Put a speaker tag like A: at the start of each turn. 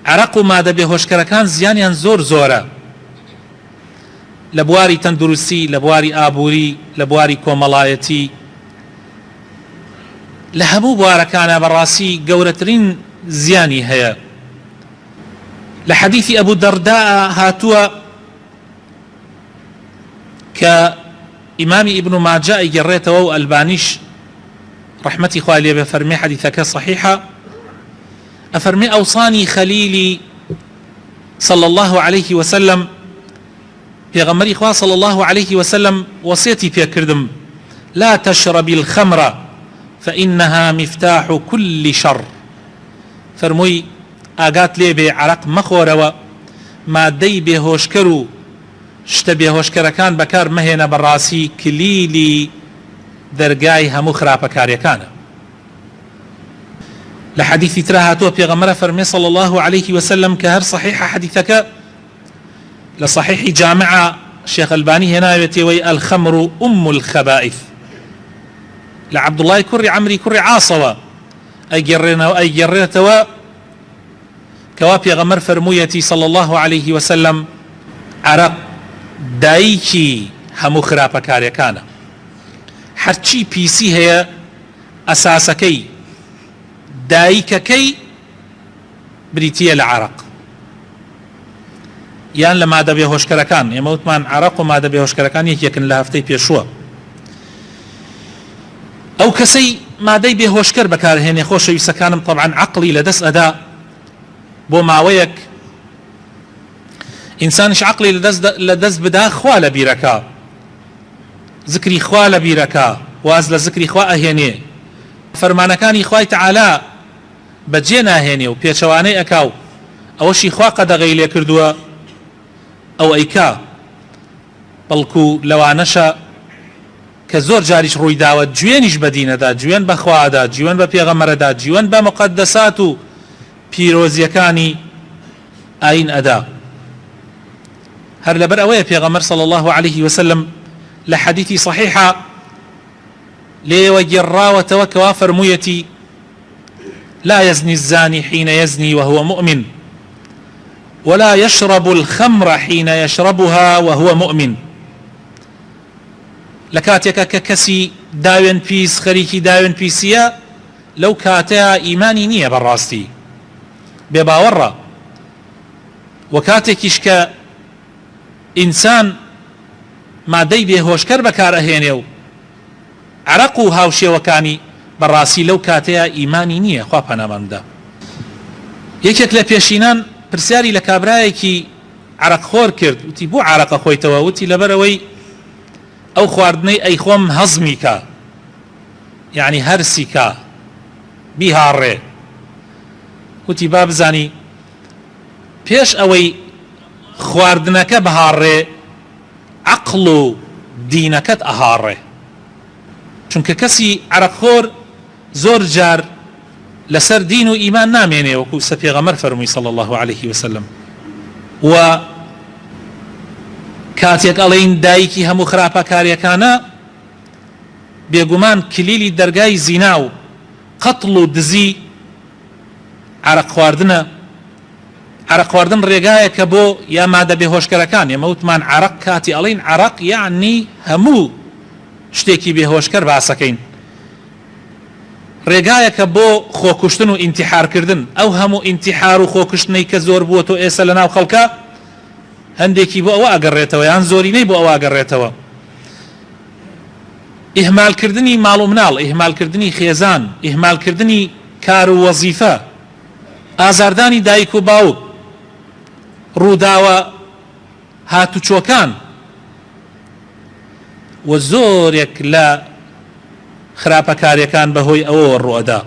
A: عرق و مادە بێهۆشکەرەکان زیانیان زۆر زۆرە لە بواری تەندروستی، لە بواری ئابووری، لە بواری کۆمەڵایەتی، لە هەموو بوارەکانە بەڕاستی گەورەترین زیانی هەیە. لە حەدیثی ئەبوو دەرداء هاتووە کە ئیمامی ئیبن ماجە ئەیگەڕێتەوە و ئەلبانیش ڕەحمەتی خوای لێ بێ فەرمێ حەدیثەکە صحیحە، ئەفەرمێ ئەوصانی خەلیلی صلى الله عليه وسلم، پێغەمبەری خوا صلى الله عليه وسلم وصيتي پێکردم لا تشربي الخمر فإنها مفتاح كل شر، فەرمووی ئاگات لێ بێ عەرەق مەخۆرەوە، مادەی بێهۆشکەر و شتە بێهۆشکەرەکان بەکار مەهێنە، بەڕاستی کلیلی دەرگای هەموو خراپەکاریەکانە. لە حەدیثی ترا هاتووە پێغەمبەر فەرمێ صلى الله عليه وسلم کە هەر صحیحە حەدیثەکە، لە صحیحی جامعە شێخ ئەلبانی هێناوێتەوەی الخەمر أم الخەبائث، لە عەبدوڵڵای کوڕی عەمری کوڕی عاسەوە ئەیگەڕێتەوە کەوا پێغەمبەر فەرموویەتی صلى الله عليه وسلم عەرەق دایکی هەموو خراپەکاریەکانە، هەرچی پیسی هەیە ئەساسەکەی دایکەکەی بریتیە لە عەرەق یان لە مادە بێهۆشکەرەکان. ئێمە وتمان عەرەق و مادە بێهۆشکەرەکان یەکێکن لە هەفتەی پێشووە. ئەو کەسەی مادەی بێهۆشکەر بەکارهێنێ خۆشەویستەکانم طبعا عەقڵی لەدەست ئەدا بۆ ماوەیەک، ئینسانیش عەقڵی لەدەست بدا خوا لە بیرەکە، ذکری خوا لە بیرەکە، واز لە ذکری خوا ئەهێنێ، فەرمانەکانی خوای تەعالا بەجێ ناهێنێ و پێچەوانەی ئەکاو، ئەوەشی خوا قەدەغەی لێ کردووە ئەو ئەیکا، بەڵکو لەوانەشە کە زۆر جاریش ڕووی داوە گوێنیش بە دینەدا، گوێن بە خوادا، گوێن بە پێغەمبەرەدا، گوێن بە مقەدەسات و پیرۆزیەکانی ئاین ئەدا. هەر لەبەر ئەوەیە پێغەمبەر صلى الله عليه وسلم لە حەدیثی صحیحە لێوە گێڕاوەتەوە کەوا فەرموویەتی لا يزني الزاني حين يزني وهو مؤمن ولا يشرب الخمر حين يشربها وهو مؤمن. لكاتيكا ككسي داوين بيس خريكي داوين بيسيا لو كاتيا إيماني نية بالراستي بباورة، وكاتيكيش كإنسان ما دي بيهوشكر بكار أهينيو عرقو هاوشي وكاني بالراسي لو كاتيا إيماني نية خواب هناماندا. يكيك لبيشينان پرسیاری لە کابرایەکی عەرەق خۆر کرد، وتی بۆ عەرەقە خۆیتەوە؟ وتی لەبەرەوەی ئەو خواردنەی ئەی خۆم هەزمی کە، یعنی هەرسی کە بیهاڕێ. وتی با بزانی پێش ئەوەی خواردنەکە بهاڕێ عەقڵ و دینەکەت ئەهاڕێ، چونکە کەسی عەرەق خۆر زۆر جار لسر دين و إيمان نامينه وكو سبيغمر فرمي صلى الله عليه وسلم. و كاتيك ألين دايكي همو خرابا كاريكانا بيقومان كليلي درقاي زيناو قتلو دزي عرق خواردن ريقايا كبو يا مادة بهوشكركان يا موتمان عرق كاتي ألين عرق يعني همو شتيكي بهوشكر باسكين ڕێگایەکە بۆ خۆکوشتن و ئینتیحارکردن. ئەو هەموو ئینتیحار و خۆکشتنەی کە زۆر بووە تۆ ئێستا لە ناو خەڵکە هەندێکی بۆ ئەوە ئەگەڕێتەوە یان زۆرینەی بۆ ئەوە ئەگەڕێتەوە. ئیهمالکردنی ماڵ و مناڵ، ئیهمالکردنی خێزان، ئیهمالکردنی کار و وەزیفە، ئازاردانی دایک و باوک، ڕووداوە هاتوچۆکان و زۆرێک لە خراپەکاریەکان بەهۆی ئەوە ڕوئەدا.